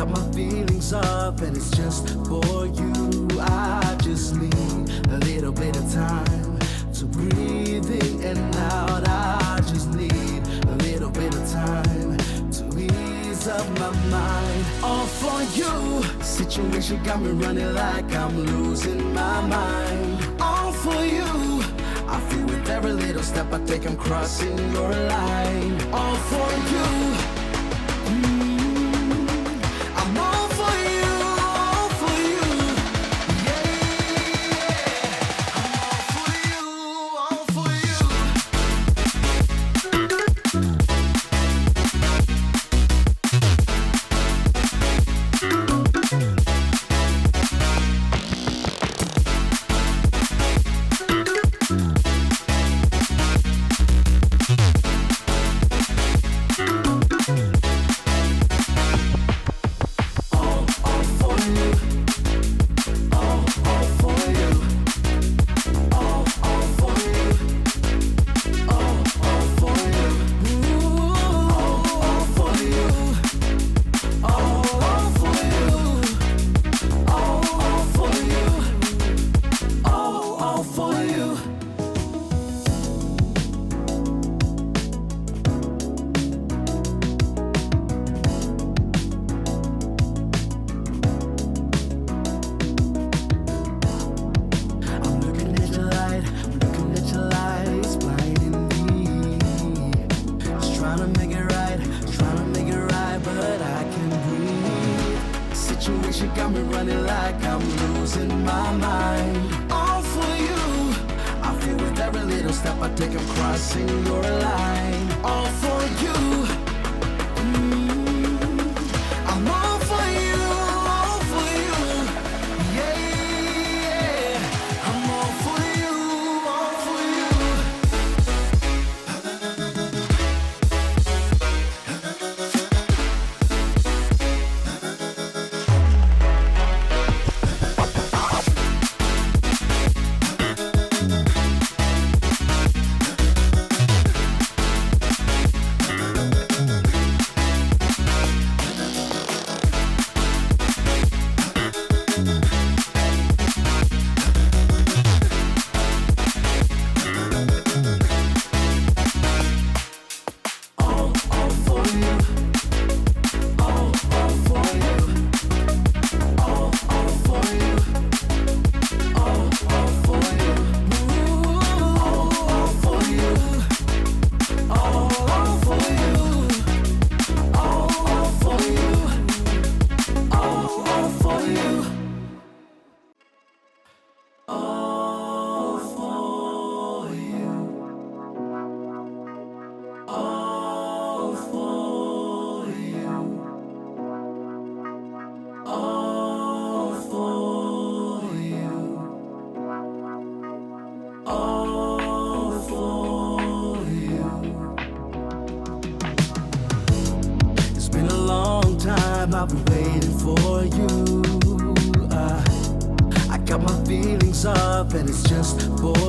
got my feelings up and it's just for you. I just need a little bit of time to breathe in and out. I just need a little bit of time to ease up my mind. All for you. Situation got me running like I'm losing my mind. All for you. I feel with every little step I take I'm crossing your line. All for you. I'm all for you, all for you. Yeah, I'm all for you, all for you. Situation got me running like I'm losing my mind. All for you. I feel with every little step I take I'm crossing your line. All for you. I'm all for you, all for you. Yeah, I'm all for you, all for you. I've been waiting for you. I got my feelings up and it's just for